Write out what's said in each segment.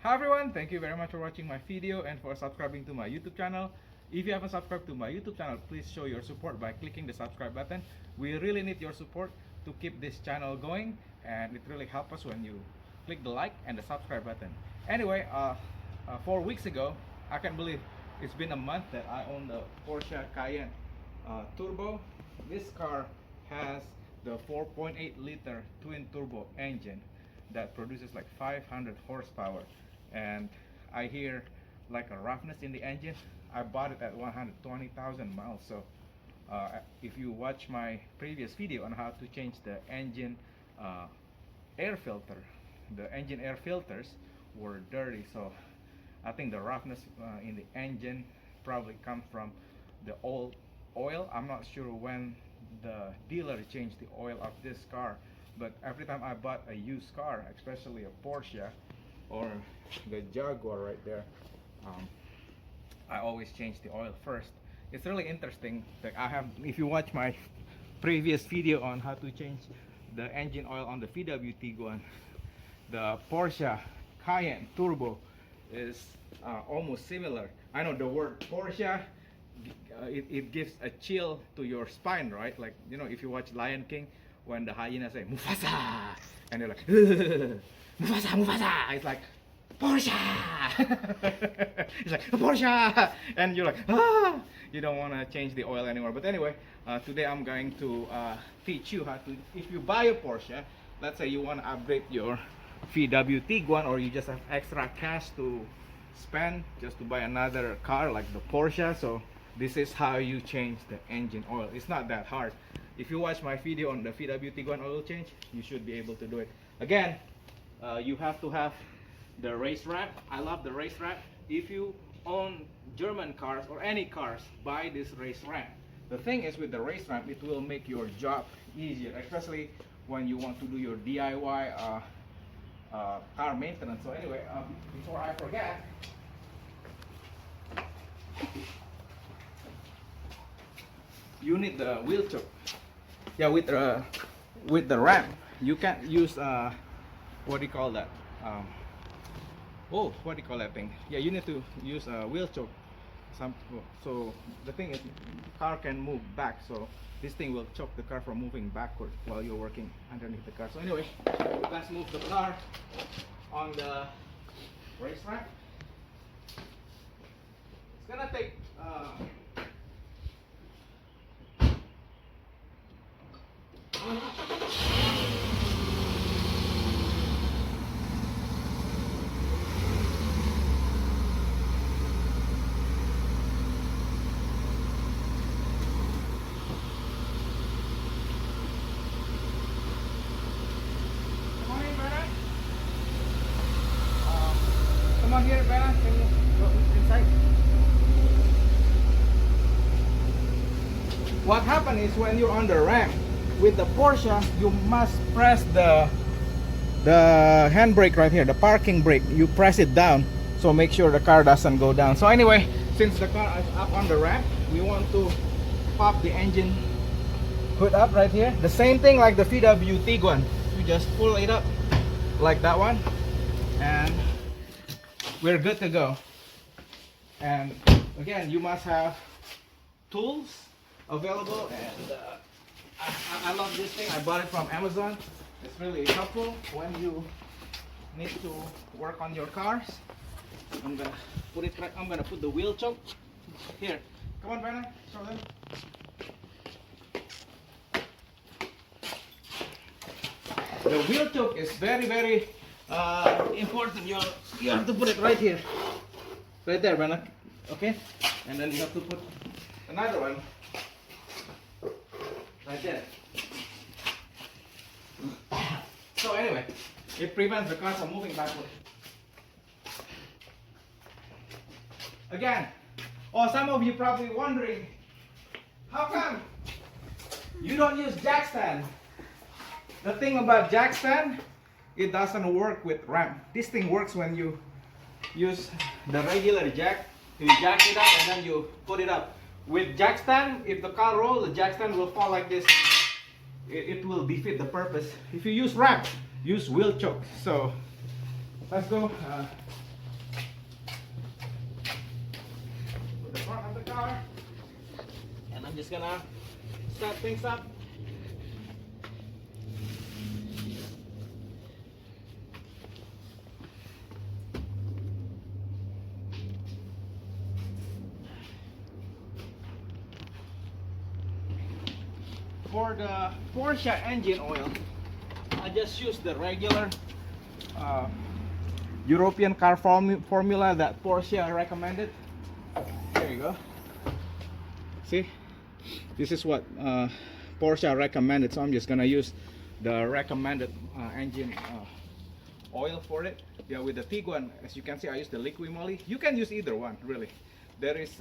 Hi everyone, thank you very much for watching my video and for subscribing to my YouTube channel. If you haven't subscribed to my YouTube channel, please show your support by clicking the subscribe button. We really need your support to keep this channel going, and it really helps us when you click the like and the subscribe button. Anyway, 4 weeks ago, I can't believe it's been a month that I own the Porsche Cayenne Turbo. This car has the 4.8 liter twin turbo engine that produces like 500 horsepower, and I hear like a roughness in the engine. I bought it at 120,000 miles. So if you watch my previous video on how to change the engine air filter, the engine air filters were dirty, so I think the roughness in the engine probably comes from the old oil. I'm not sure when the dealer changed the oil of this car, but every time I bought a used car, especially a Porsche or the Jaguar right there, I always change the oil first. It's really interesting that if you watch my previous video on how to change the engine oil on the VW Tiguan, the Porsche Cayenne Turbo is almost similar. I know the word Porsche, it gives a chill to your spine, right? Like, you know, if you watch Lion King, when the hyena say Mufasa, and they're like Mufasa, Mufasa, it's like Porsche. It's like Porsche, and you're like, ah, you don't want to change the oil anymore. But anyway, today I'm going to teach you how to, if you buy a Porsche, let's say you want to upgrade your VW Tiguan, or you just have extra cash to spend just to buy another car like the Porsche. So this is how you change the engine oil. It's not that hard. If you watch my video on the VW Tiguan oil change, you should be able to do it. Again, you have to have the race wrap. I love the race wrap. If you own German cars or any cars, buy this race wrap. The thing is, with the race wrap, it will make your job easier, especially when you want to do your DIY car maintenance. So anyway, before I forget, you need the wheel choke. Yeah, with the ramp, you can't use what do you call that? Oh, what do you call that thing? Yeah, you need to use a wheel choke. So the thing is, the car can move back. So this thing will choke the car from moving backward while you're working underneath the car. So anyway, let's move the car on the race rack. It's gonna take come on here, Bella. Can you go inside? What happens is, when you're on the ramp with the Porsche, you must press the handbrake right here, the parking brake. You press it down, so make sure the car doesn't go down. So anyway, since the car is up on the ramp, we want to pop the engine hood up right here. The same thing like the VW Tiguan. You just pull it up like that one, and we're good to go. And again, you must have tools available, and I love this thing. I bought it from Amazon. It's really helpful when you need to work on your cars. I'm gonna put it right. I'm gonna put the wheel choke here. Come on, Brennan, show them. The wheel choke is very important. You have to put it right here, right there, Brennan. Okay, and then you have to put another one right there. So anyway, it prevents the car from moving backward. Again, some of you probably wondering, how come you don't use jack stand? The thing about jack stand, it doesn't work with ramp. This thing works when you use the regular jack. You jack it up and then you put it up. With jack stand, if the car rolls, the jack stand will fall like this. It will defeat the purpose. If you use ramp, use wheel choke. So let's go. car, and I'm just gonna start things up. For the Porsche engine oil, I just use the regular European car formula that Porsche recommended. There you go. See, this is what Porsche recommended, so I'm just gonna use the recommended engine oil for it. Yeah, with the Tiguan, as you can see, I use the liquid moly. You can use either one, really. There is,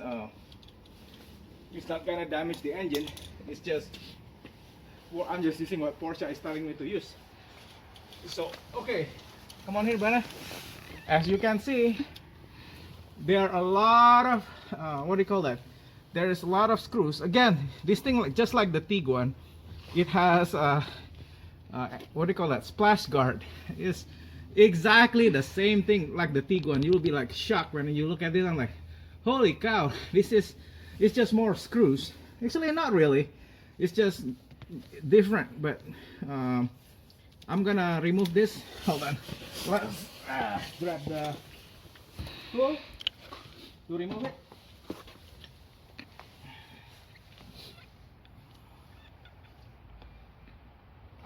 it's not gonna damage the engine. It's just, well, I'm just using what Porsche is telling me to use. So, okay, come on here, Bana. As you can see, there are a lot of what do you call that? There is a lot of screws. Again, this thing, just like the Tiguan, it has what do you call that? Splash guard. It's exactly the same thing like the Tiguan. You'll be like shocked when you look at it. I'm like, holy cow! It's just more screws. Actually, not really. It's just different. But I'm gonna remove this. Hold on. Let's grab the tool to remove it.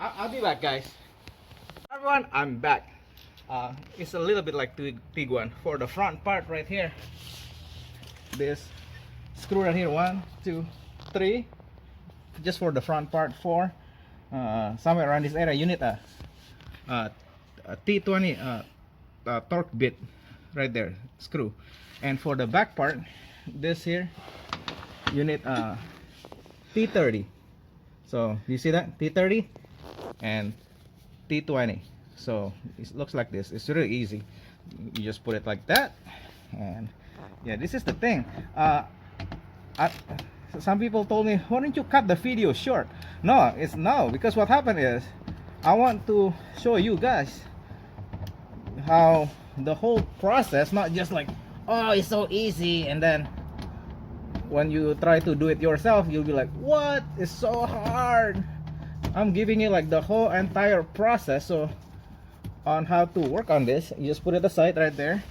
I'll be back, guys. Everyone, I'm back. It's a little bit like Tiguan. For the front part right here, this screw right here, 1, 2, 3. Just for the front part, 4. Somewhere around this area, you need a T20 torque bit right there, screw. And for the back part, this here, you need a T30. So you see that? T30 and T20. So it looks like this. It's really easy. You just put it like that, and yeah, this is the thing. Some people told me, why don't you cut the video short? No, it's no, because what happened is I want to show you guys how the whole process, not just like, oh, it's so easy, and then when you try to do it yourself, you'll be like, what? It's so hard. I'm giving you like the whole entire process. So on how to work on this, you just put it aside right there.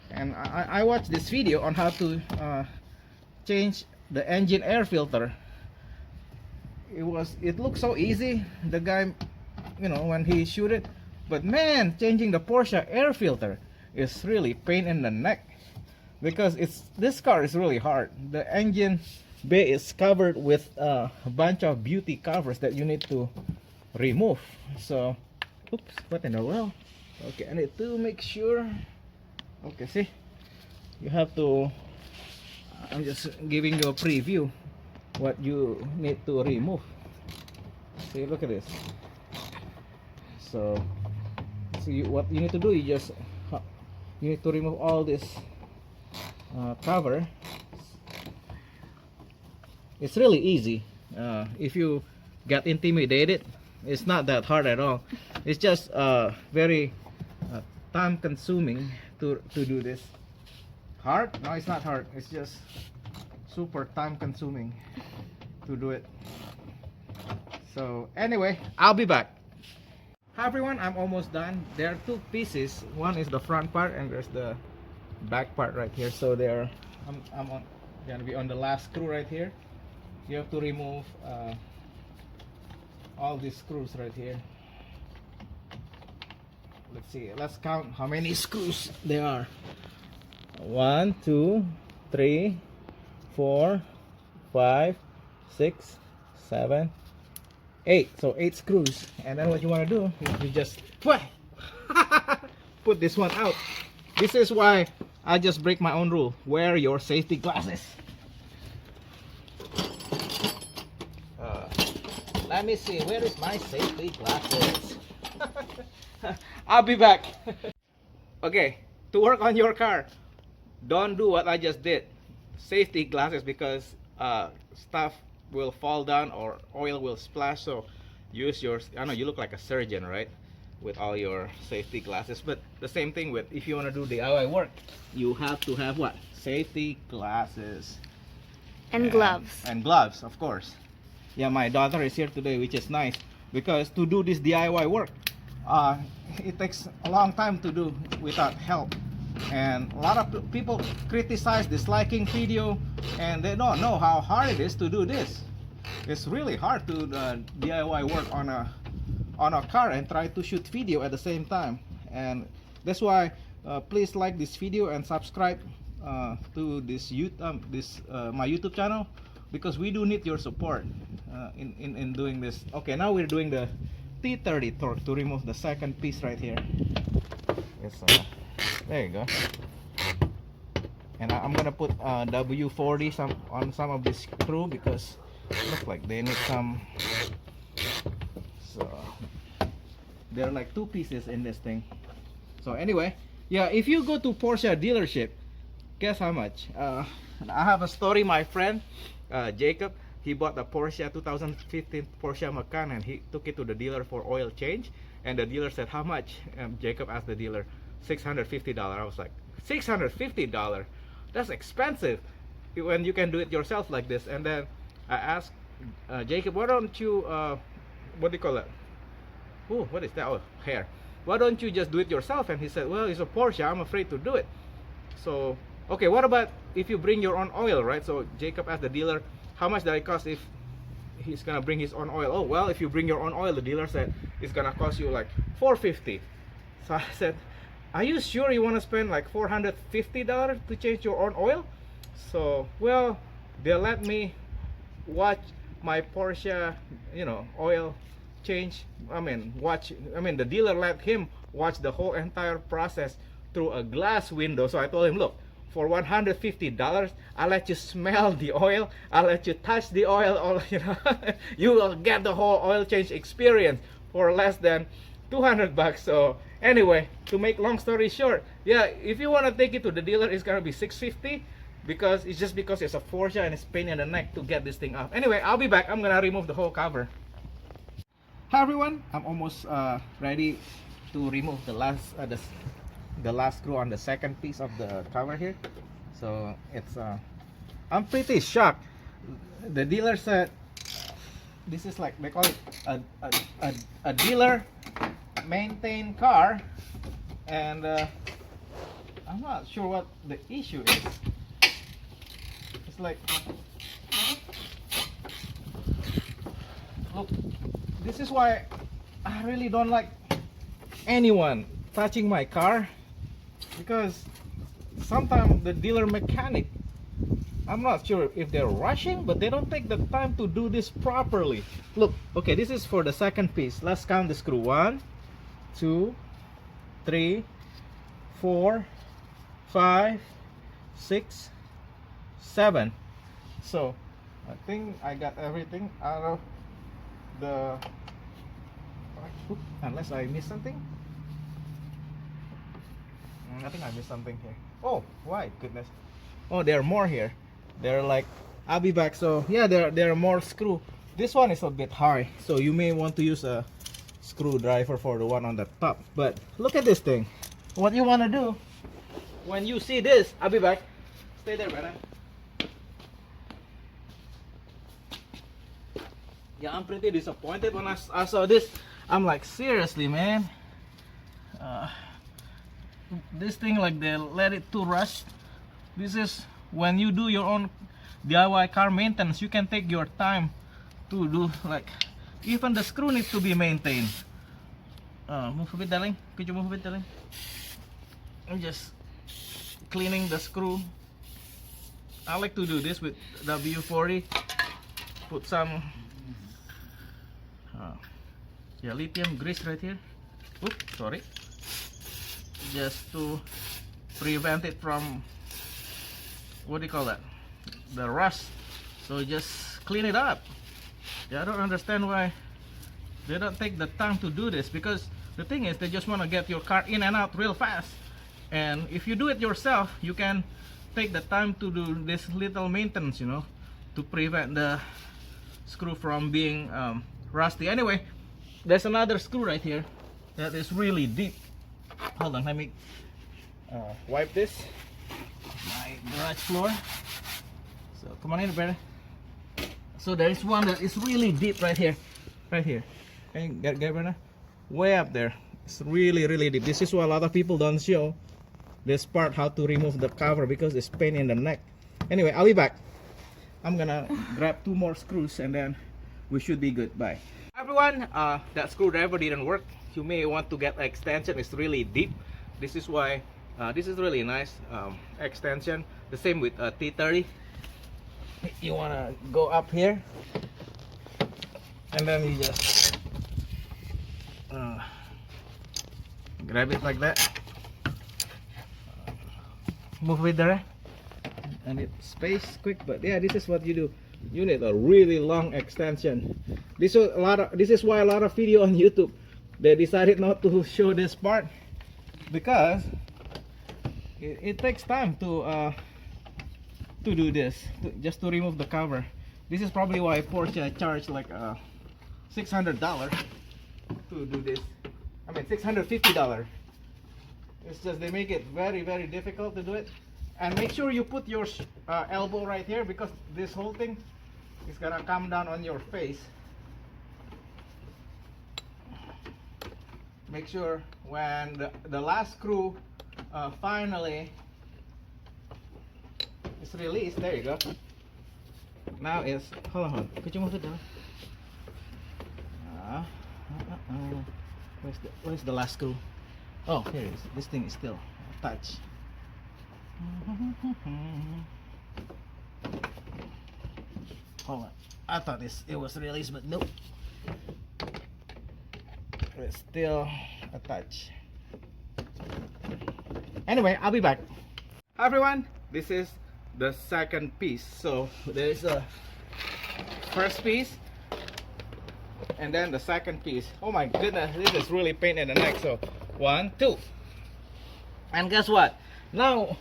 And I watched this video on how to change the engine air filter. It looked so easy, the guy, you know, when he shoot it, but man, changing the Porsche air filter is really pain in the neck, because this car is really hard. The engine bay is covered with a bunch of beauty covers that you need to remove. So oops, what in the world? Okay, I need to make sure. Okay, see, you have to, I'm just giving you a preview what you need to remove. See, look at this. So see, what you need to do, you need to remove all this cover. It's really easy. If you get intimidated, it's not that hard at all. It's just very time consuming to do this. Hard? No, it's not hard. It's just super time consuming to do it. So anyway, I'll be back. Hi everyone, I'm almost done. There are two pieces. One is the front part and there's the back part right here. So there, I'm gonna be on the last screw right here. You have to remove all these screws right here. Let's see, let's count how many screws there are. 1, 2, 3, 4, 5, 6, 7, 8. So 8 screws. And then what you want to do is you just put this one out. This is why I just break my own rule. Wear your safety glasses. Let me see, where is my safety glasses? I'll be back. Okay, to work on your car, don't do what I just did. Safety glasses, because stuff will fall down or oil will splash. So use yours. I know you look like a surgeon, right? with all your safety glasses. But the same thing with if you want to do DIY work, you have to have what? Safety glasses. And gloves. And gloves, of course. Yeah, my daughter is here today, which is nice because to do this DIY work, it takes a long time to do without help. And a lot of people criticize this liking video, and they don't know how hard it is to do this. It's really hard to DIY work on a car and try to shoot video at the same time. And that's why please like this video and subscribe to this my YouTube channel, because we do need your support in doing this. Okay, now we're doing the T30 torque to remove the second piece right here. It's, there you go. And I'm gonna put W40 on some of this screw because it looks like they need some. So there are like two pieces in this thing. So anyway, yeah, if you go to Porsche dealership, guess how much? I have a story. My friend Jacob, he bought a Porsche 2015 Porsche Macan, and he took it to the dealer for oil change, and the dealer said, how much? Jacob asked the dealer, $650. I was like, $650? That's expensive when you can do it yourself like this. And then I asked Jacob, why don't you what do you call it? Oh, what is that? Oh, hair. Why don't you just do it yourself? And he said, well, it's a Porsche, I'm afraid to do it. So okay, what about if you bring your own oil, right? So Jacob asked the dealer, how much does it cost if he's gonna bring his own oil? Oh, well, if you bring your own oil, the dealer said it's gonna cost you like $450. So I said, are you sure you want to spend like $450 to change your own oil? So, well, they let me watch my Porsche, you know, oil change. The dealer let him watch the whole entire process through a glass window. So I told him, look, for $150, I'll let you smell the oil, I'll let you touch the oil, or you know, you will get the whole oil change experience for less than $200. So anyway, to make long story short, yeah, if you want to take it to the dealer, it's gonna be $650 because it's a Porsche and it's pain in the neck to get this thing off. Anyway, I'll be back. I'm gonna remove the whole cover. Hi everyone, I'm almost ready to remove the last screw on the second piece of the cover here. So it's I'm pretty shocked. The dealer said this is like, they call it a dealer maintained car, and I'm not sure what the issue is. It's like, look, this is why I really don't like anyone touching my car, because sometimes the dealer mechanic, I'm not sure if they're rushing, but they don't take the time to do this properly. Look, okay, this is for the second piece. Let's count the screw. 1, 2, 3, 4, 5, 6, 7. So I think I got everything out of the, unless I missed something. I think I missed something here. Oh, why goodness. Oh, there are more here. They're like, I'll be back. So yeah, there are more screw. This one is a bit high, so you may want to use a screwdriver for the one on the top. But look at this thing. What you want to do when you see this, I'll be back. Stay there, brother. Yeah, I'm pretty disappointed when I saw this. I'm like, seriously, man. This thing, like, they let it to rust. This is when you do your own DIY car maintenance, you can take your time to do, like, even the screw needs to be maintained. Move a bit, darling. Could you move a bit, darling? I'm just cleaning the screw. I like to do this with W40. Put some lithium grease right here. Oops, sorry. Just to prevent it from, what do you call that, the rust. So just clean it up. Yeah, I don't understand why they don't take the time to do this, because the thing is, they just want to get your car in and out real fast. And if you do it yourself, you can take the time to do this little maintenance, you know, to prevent the screw from being rusty. Anyway, there's another screw right here. that is really deep. Hold on, let me wipe this. My garage floor. So come on in, brother. So there is one that is really deep right here. Right here. Can you get brother? Way up there. It's really deep. This is why a lot of people don't show this part, how to remove the cover, because it's pain in the neck. Anyway, I'll be back. I'm gonna grab 2 more screws and then we should be good. Bye. Everyone, that screwdriver didn't work. You may want to get an extension. It's really deep. This is why this is really nice extension. The same with T30. You wanna go up here and then you just grab it like that. Move it there and it space quick. But yeah, this is what you do. You need a really long extension. This is why a lot of video on YouTube, they decided not to show this part, because it takes time to do this, just to remove the cover. This is probably why Porsche charged like $600 to do this. I mean $650. It's just they make it very difficult to do it. And make sure you put your elbow right here, because this whole thing is gonna come down on your face. Make sure when the last screw finally is released. There you go. Now is, hold on, could you move it down? Where's the last screw? Oh, here it is. This thing is still attached. Hold on. I thought it was released, but nope. It's still attached. Anyway, I'll be back. Hi everyone, this is the second piece. So there is a first piece and then the second piece. Oh my goodness, this is really pain in the neck. So 1, 2, and guess what? Now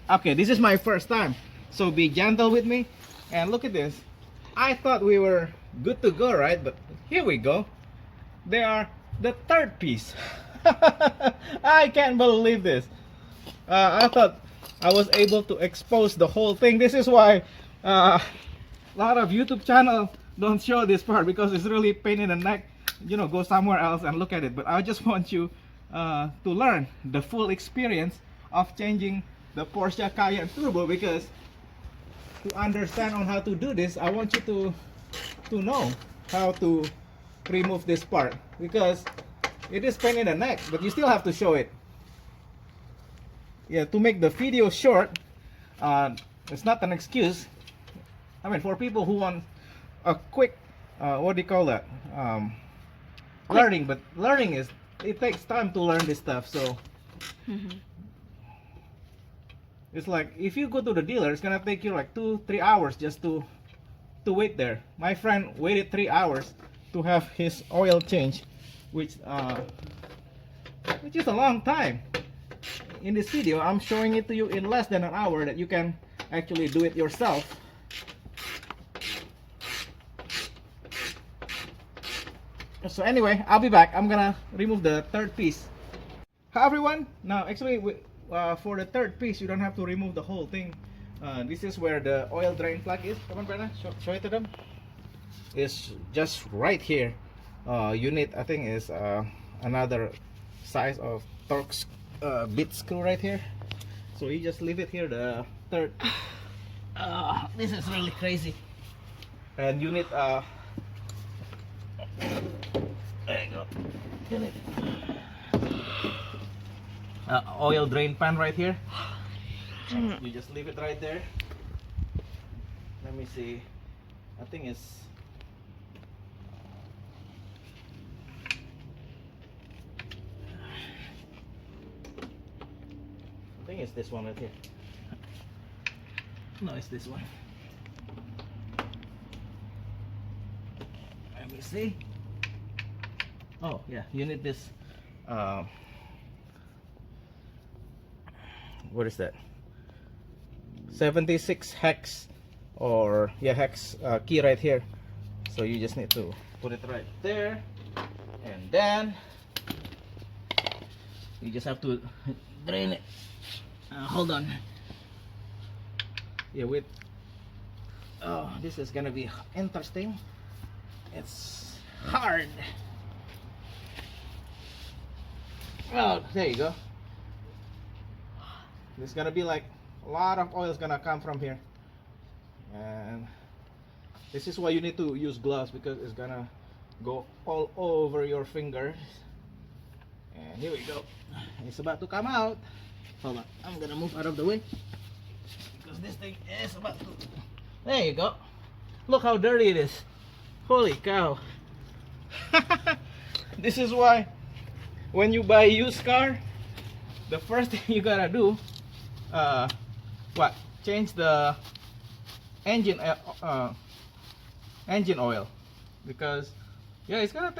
okay, this is my first time, so be gentle with me. And look at this. I thought we were good to go, right? But here we go. They are the third piece. I can't believe this. I thought I was able to expose the whole thing. This is why a lot of YouTube channel don't show this part, because it's really pain in the neck. You know, go somewhere else and look at it. But I just want you to learn the full experience of changing the Porsche Cayenne Turbo, because to understand on how to do this, I want you to know how to remove this part, because it is pain in the neck, but you still have to show it. Yeah, to make the video short, it's not an excuse. I mean, for people who want a quick, what do you call that? Learning, but learning is, it takes time to learn this stuff. So it's like if you go to the dealer, it's gonna take you like 2-3 hours just to wait there. My friend waited 3 hours to have his oil change, which is a long time. In this video, I'm showing it to you in less than an hour, that you can actually do it yourself. So anyway, I'll be back. I'm gonna remove the third piece. Hi everyone. Now actually for the third piece, you don't have to remove the whole thing. This is where the oil drain plug is. Come on, Brenna, show it to them. It's just right here. You need, I think, is another size of Torx bit screw right here. So you just leave it here, the third. This is really crazy. And you need there you go. You need oil drain pan right here. You just leave it right there. Let me see. I think it's this one right here. No, it's this one. Let me see. Oh yeah, you need this. What is that? 76 hex, or yeah, hex key right here. So you just need to put it right there, and then You just have to drain it. Hold on. Yeah, with oh, this is gonna be interesting. It's hard. Well, there you go. There's gonna be like a lot of oil is gonna come from here, and this is why you need to use gloves, because it's gonna go all over your fingers. And here we go. It's about to come out. Hold on, I'm gonna move out of the way because this thing is about to. There you go. Look how dirty it is. Holy cow. This is why when you buy a used car, the first thing you gotta do, change the engine engine oil, because yeah, it's gonna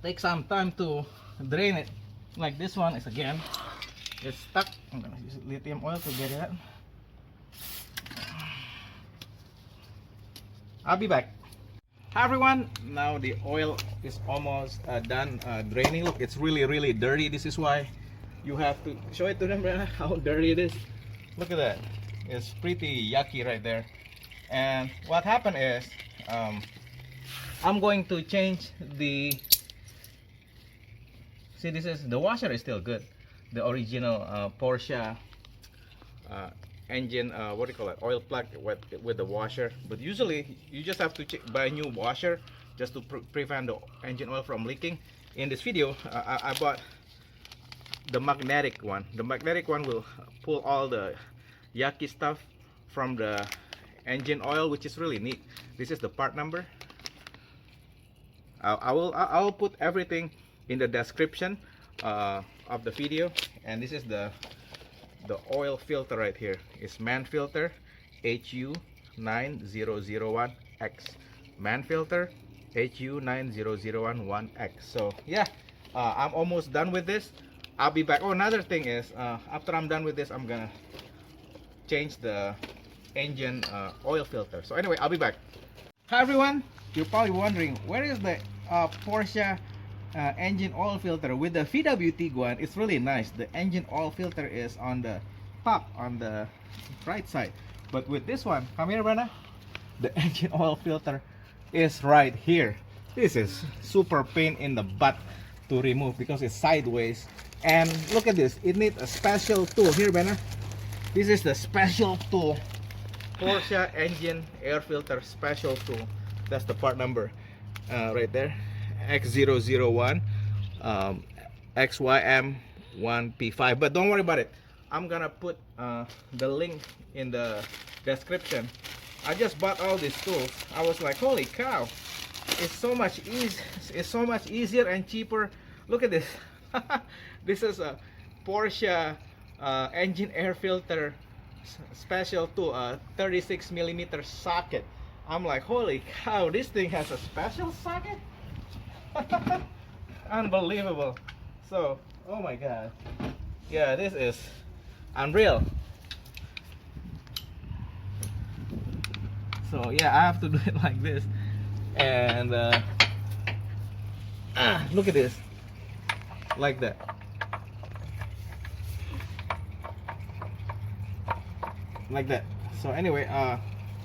take some time to drain it. Like this one is again, it's stuck. I'm gonna use lithium oil to get it out. I'll be back. Hi everyone, now the oil is almost done draining. Look, it's really dirty. This is why you have to show it to them how dirty it is. Look at that, it's pretty yucky right there. And what happened is I'm going to change the, see, this is, the washer is still good, the original Porsche engine, what do you call it, oil plug with the washer. But usually you just have to buy a new washer just to prevent the engine oil from leaking. In this video I bought the magnetic one. The magnetic one will pull all the yucky stuff from the engine oil, which is really neat. This is the part number. I'll put everything in the description of the video. And this is the oil filter right here. It's Mann filter HU9001X. Mann filter HU90011X. So yeah, I'm almost done with this. I'll be back. Oh, another thing is, after I'm done with this, I'm gonna change the engine oil filter. So anyway, I'll be back. Hi everyone, you're probably wondering where is the Porsche engine oil filter. With the VW Tiguan, it's really nice. The engine oil filter is on the top, on the right side. But with this one, come here, Brenda. The engine oil filter is right here. This is super pain in the butt to remove because it's sideways. And look at this, it needs a special tool. Here, Brenda. This is the special tool. Porsche engine air filter special tool. That's the part number right there. X001 XYM1P5. But don't worry about it, I'm gonna put the link in the description. I just bought all these tools. I was like, holy cow, it's so much easier and cheaper. Look at this. This is a Porsche engine air filter special tool, 36mm socket. I'm like, holy cow, this thing has a special socket. Unbelievable. So, oh my god, yeah, this is unreal. So yeah, I have to do it like this. And look at this, like that. Like that. So anyway,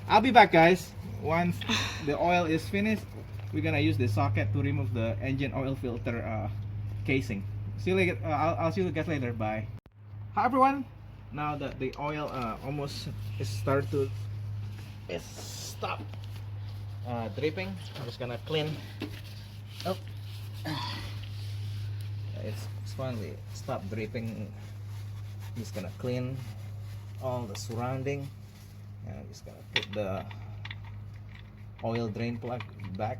I'll be back, guys. Once the oil is finished, we're gonna use the socket to remove the engine oil filter casing. See you later. I'll see you guys later. Bye. Hi everyone. Now that the oil almost is started to stop dripping, I'm just gonna clean. Oh, it's finally stopped dripping. I'm just gonna clean all the surrounding, and I'm just gonna put the oil drain plug back.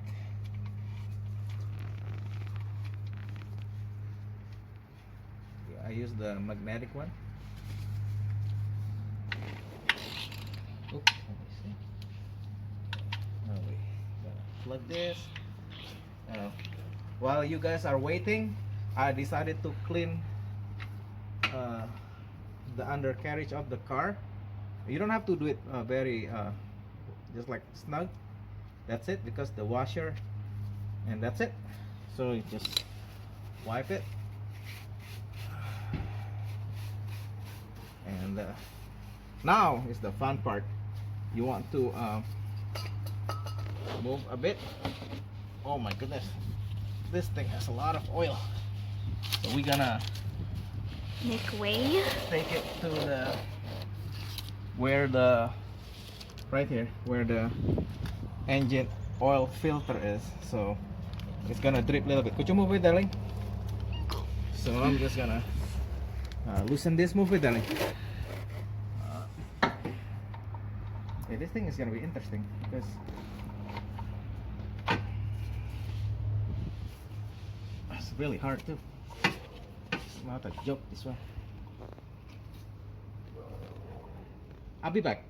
I use the magnetic one. Oops, let me see. Oh, wait. Gotta plug this. While you guys are waiting, I decided to clean the undercarriage of the car. You don't have to do it very just like snug. That's it, because the washer, and that's it. So you just wipe it And now is the fun part. You want to move a bit. Oh my goodness, this thing has a lot of oil. So we're gonna Make way. take it to the right here where the engine oil filter is. So it's gonna drip a little bit. Could you move it, darling? So I'm just gonna loosen this. Move it, darling. Yeah, this thing is gonna be interesting because it's really hard too. It's not a joke, this one. I'll be back.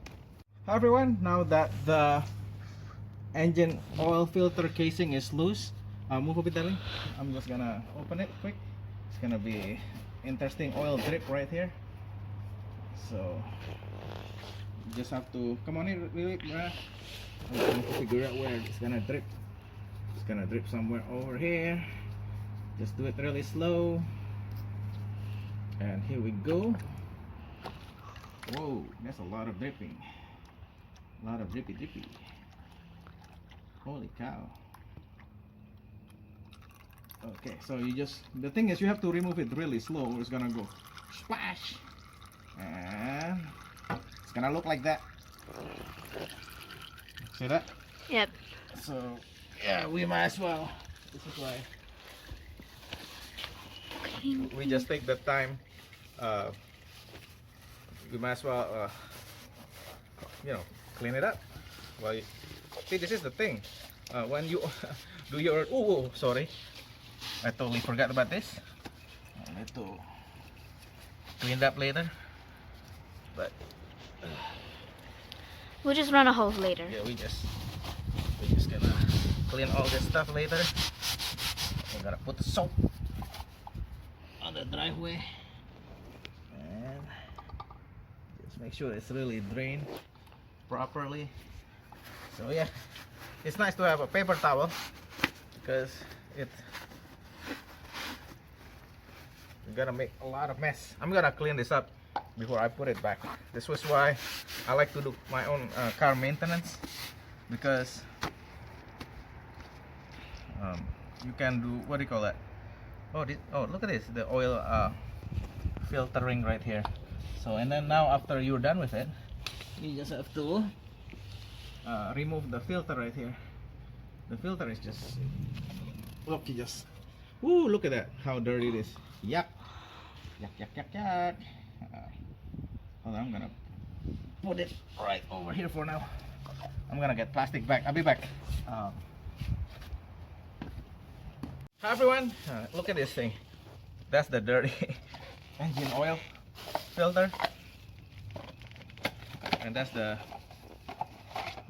Hi everyone, now that the engine oil filter casing is loose, move a bit, darling. I'm just gonna open it quick. It's gonna be interesting oil drip right here. So you just have to come on in really, bruh. I'm trying to figure out where it's gonna drip. It's gonna drip somewhere over here. Just do it really slow. And here we go. Whoa, that's a lot of dripping. A lot of drippy drippy. Holy cow. Okay, so you just, the thing is you have to remove it really slow or it's gonna go splash. And it's gonna look like that. See that? Yep. So yeah, we might as well. This is why we just take the time. We might as well you know, clean it up. Well, see, this is the thing. When you do your sorry, I totally forgot about this. I need to clean it up later. But We'll just run a hose later. yeah, we just gonna clean all this stuff later. We're gonna put the soap on the driveway and just make sure it's really drained properly. So yeah, it's nice to have a paper towel because you're gonna make a lot of mess. I'm gonna clean this up before I put it back. This was why I like to do my own car maintenance, because you can do, what do you call that? Oh, look at this, the oil filtering right here. So, and then now after you're done with it, you just have to remove the filter right here. The filter is just, look, you just, ooh, look at that, how dirty it is. Yuck. Yuck, yuck, yuck, yuck. Hold on, I'm gonna put it right over here for now. I'm gonna get plastic bag. I'll be back. Hi everyone, look at this thing. That's the dirty engine oil filter, and that's the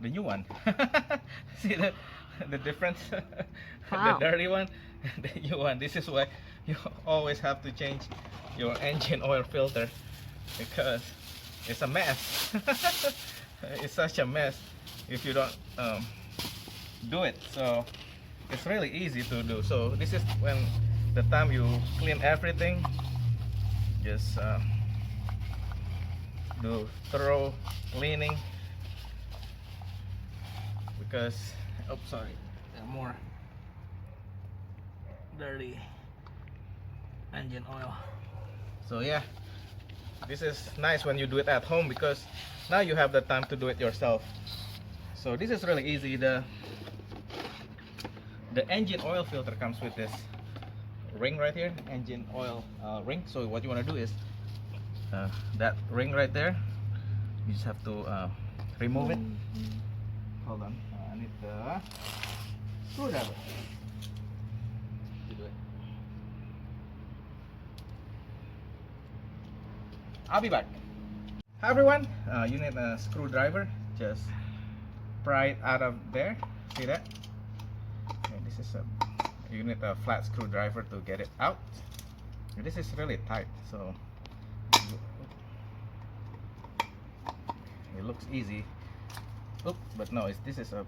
new one. See the difference? Wow. The dirty one and the new one. This is why you always have to change your engine oil filter, because it's a mess. It's such a mess if you don't do it. So it's really easy to do. So this is when the time you clean everything, just do thorough cleaning, because oh sorry, more dirty engine oil. So yeah, this is nice when you do it at home, because now you have the time to do it yourself. So this is really easy. The engine oil filter comes with this ring right here, engine oil ring. So what you want to do is that ring right there, you just have to remove it. Hold on, I need the screwdriver to do it. I'll be back. Hi everyone, you need a screwdriver. Just pry it out of there. See that? Okay, this is you need a flat screwdriver to get it out. This is really tight, so it looks easy. Oops, but no, this is a,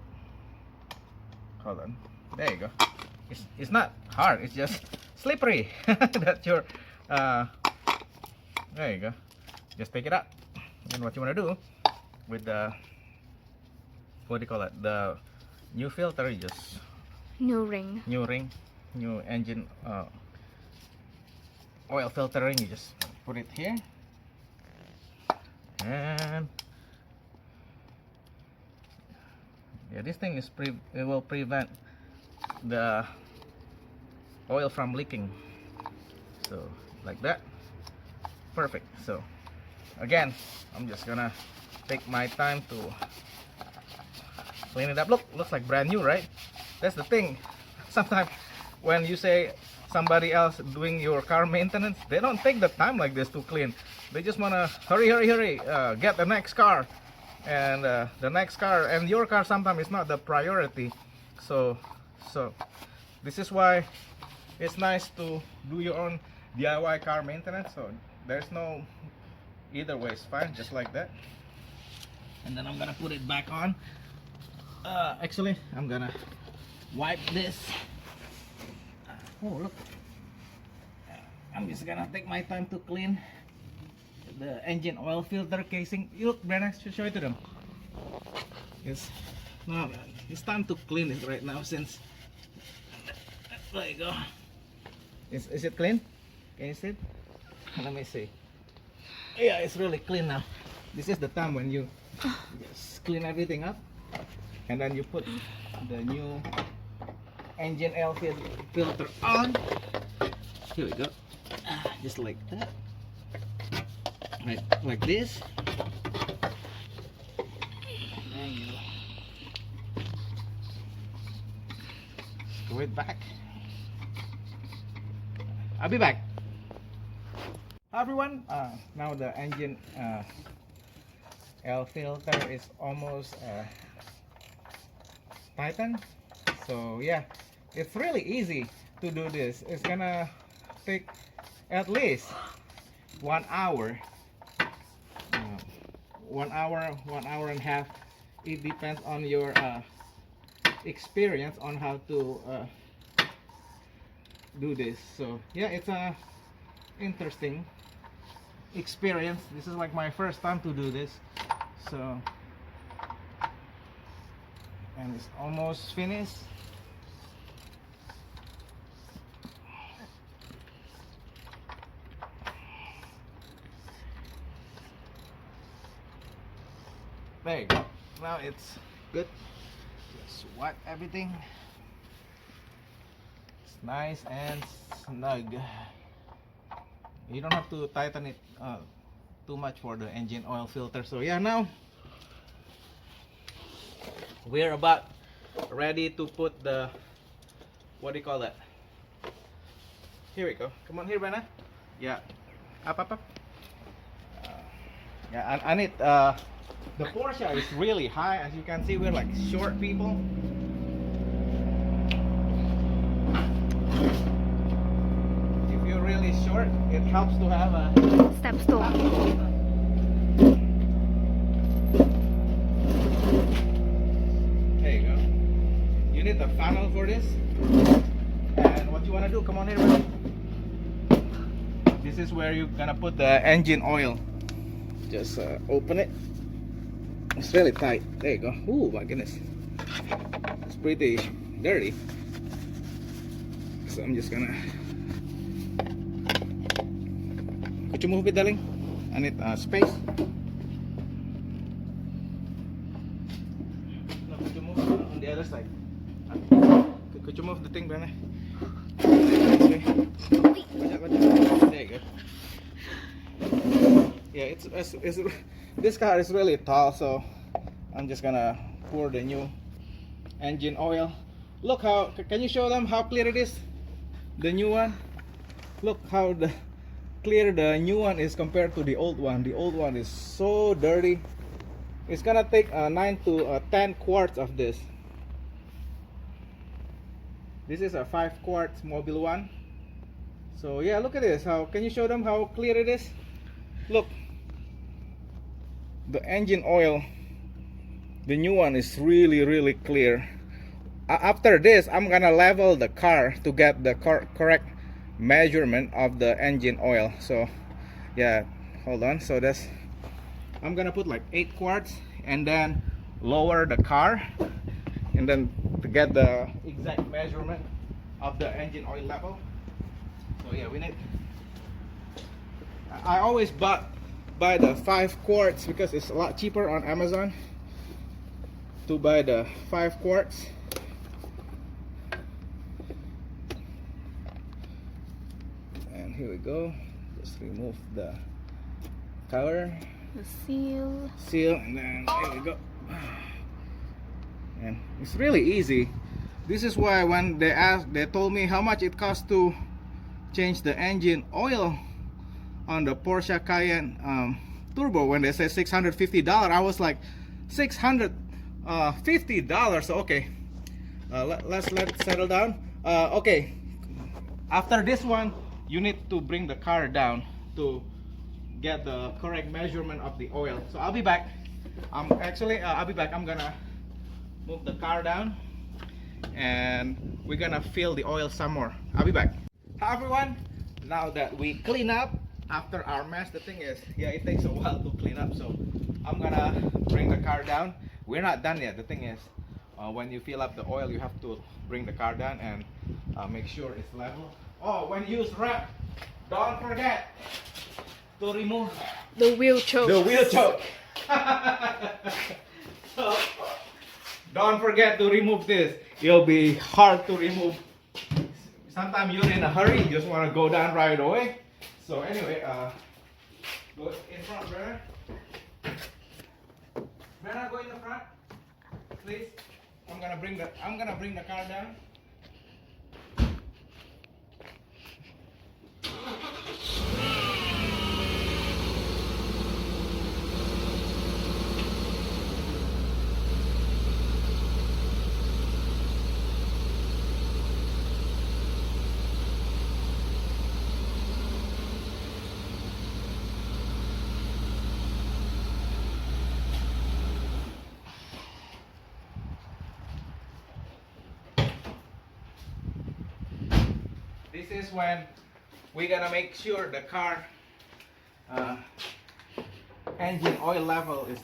hold on, there you go. It's not hard, it's just slippery. That's your there you go. Just take it out. And what you want to do with the, what do you call it, the new filter, you just New ring. new engine oil filter ring, you just put it here, and yeah, this thing is it will prevent the oil from leaking. So like that, perfect. So again, I'm just gonna take my time to clean it up. Looks like brand new, right? That's the thing. Sometimes when you say somebody else doing your car maintenance, they don't take the time like this to clean. They just wanna hurry, get the next car, and the next car, and your car sometimes is not the priority. So this is why it's nice to do your own DIY car maintenance. So there's no, either way is fine, just like that. And then I'm gonna put it back on. Actually, I'm gonna wipe this. Oh, look. I'm just gonna take my time to clean the engine oil filter casing. You look, Brenna, show it to them. It's time to clean it right now, since there you go. Is it clean? Can you see it? Let me see. Yeah, it's really clean now. This is the time when you just clean everything up, and then you put the new engine oil filter on. Here we go. Just like that. Right, like this. And you screw it back. I'll be back. Hi everyone. Now the engine oil filter is almost tightened. So yeah, it's really easy to do this. It's gonna take at least 1 hour. 1 hour, 1 hour and a half. It depends on your experience on how to do this. So yeah, it's a interesting experience. This is like my first time to do this. So, and it's almost finished. There you go. Now it's good. Just wipe everything. It's nice and snug. You don't have to tighten it too much for the engine oil filter. So yeah, now we're about ready to put the, what do you call that? Here we go. Come on here, Brenna. Yeah. Up. Yeah, I need the Porsche is really high. As you can see, we're like short people. If you're really short, it helps to have a Step stool. There you go. You need a funnel for this. And what you want to do, come on here, buddy. This is where you're gonna put the engine oil. Just open it. It's really tight. There you go. Oh my goodness. It's pretty dirty. So I'm just gonna. Could you move it, darling? I need space. No, could you move it on the other side? Could you move the thing, Brenna? There you go. Yeah, it's this car is really tall, so I'm just gonna pour the new engine oil. Look how, can you show them how clear it is? The new one. Look how clear the new one is compared to the old one. The old one is so dirty. It's gonna take 9 to 10 quarts of this. This is a 5 quarts Mobil one. So yeah, look at this. How can you show them how clear it is? Look, the engine oil, the new one is really clear. After this, I'm gonna level the car to get the correct measurement of the engine oil. So yeah, hold on. So that's I'm gonna put like 8 quarts and then lower the car, and then to get the exact measurement of the engine oil level. So yeah, we need, I always buy the 5 quarts because it's a lot cheaper on Amazon to buy the 5 quarts. And here we go. Just remove the cover, The seal. seal, and then here we go. And it's really easy. This is why when they told me how much it costs to change the engine oil on the Porsche Cayenne Turbo, when they said $650, I was like, $650? So okay, let's let it settle down. Okay, after this one, you need to bring the car down to get the correct measurement of the oil. So I'll be back. I'll be back. I'm gonna move the car down and we're gonna fill the oil some more. I'll be back. Hi everyone. Now that we clean up after our mess, the thing is, yeah, it takes a while to clean up, so I'm gonna bring the car down. We're not done yet. The thing is, when you fill up the oil, you have to bring the car down and make sure it's level. Oh, when you use wrap, don't forget to remove The wheel choke. the wheel choke. So, don't forget to remove this. It'll be hard to remove. Sometimes you're in a hurry, you just want to go down right away. So anyway, go in front, Brenna. Brenna, go in the front, please. I'm gonna bring the car down. This is when we're gonna make sure the car engine oil level is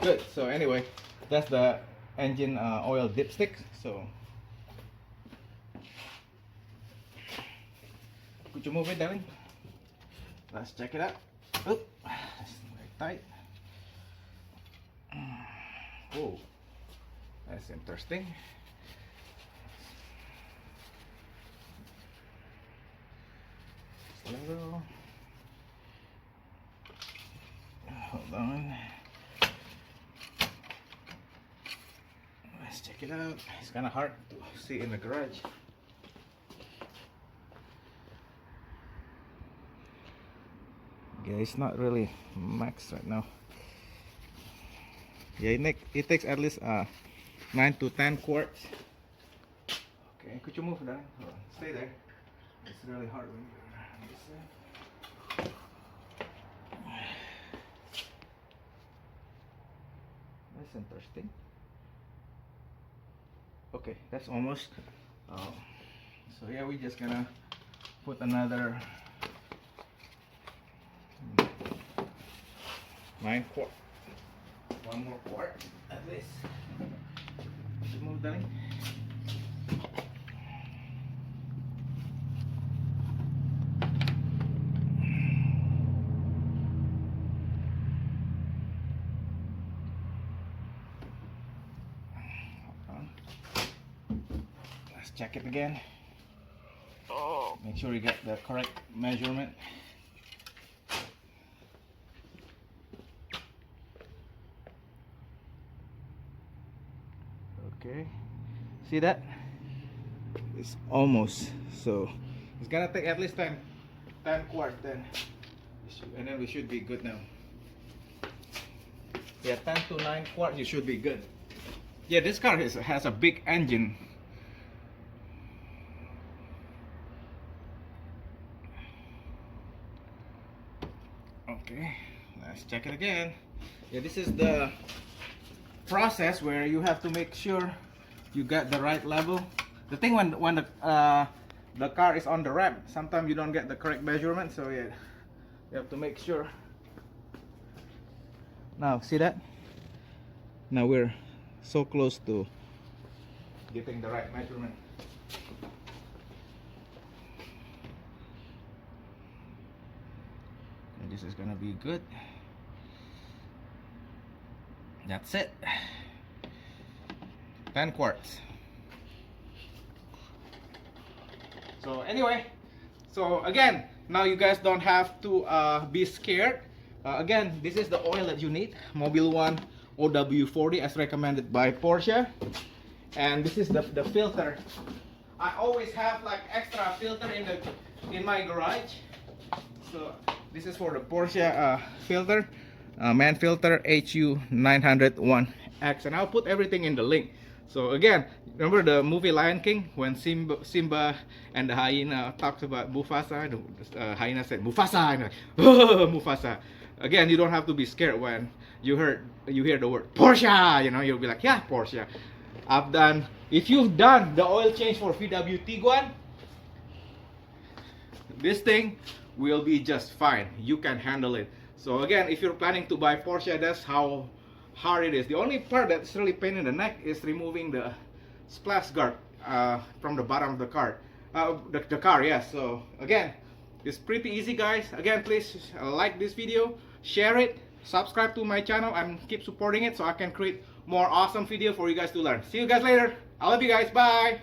good. So anyway, that's the engine oil dipstick. So could you move it, darling? Let's check it out. Oh, that's very tight. Oh, that's interesting. Level. Hold on. Let's check it out. It's kind of hard to see in the garage. Yeah, it's not really max right now. Yeah, it takes at least 9 to 10 quarts. Okay, could you move that? Hold on. Stay there. It's really hard when you're on this side. That's interesting. Okay, that's almost. So yeah, we're just gonna put another 9 quart. One more quart at least. Could you move, darling? Check it again. Make sure you get the correct measurement. Okay, see that? It's almost, so it's gonna take at least 10 quarts then, and then we should be good now. Yeah, 10 to 9 quarts, you should be good. Yeah, this car has a big engine. Okay, let's check it again. Yeah, this is the process where you have to make sure you get the right level. The thing when the car is on the ramp, sometimes you don't get the correct measurement, so yeah, you have to make sure Now, see that? Now we're so close to getting the right measurement. And this is gonna be good. That's it. 10 quarts. So anyway, so again, now you guys don't have to be scared. Again, this is the oil that you need. Mobil 1 OW40 as recommended by Porsche. And this is the filter. I always have like extra filter in my garage. So this is for the Porsche filter, Mann filter HU901X, and I'll put everything in the link. So again, remember the movie Lion King when Simba and the hyena talked about Mufasa? The hyena said Mufasa, and like, oh, Mufasa. Again, you don't have to be scared when you hear the word Porsche. You know, you'll be like, yeah, Porsche. I've done. If you've done the oil change for VW Tiguan, this thing will be just fine. You can handle it. So again, if you're planning to buy Porsche, that's how hard it is. The only part that's really pain in the neck is removing the splash guard from the bottom of the car. The car, yes. So again, it's pretty easy, guys. Again, please like this video, share it, subscribe to my channel, and keep supporting it so I can create more awesome video for you guys to learn. See you guys later. I love you guys. Bye.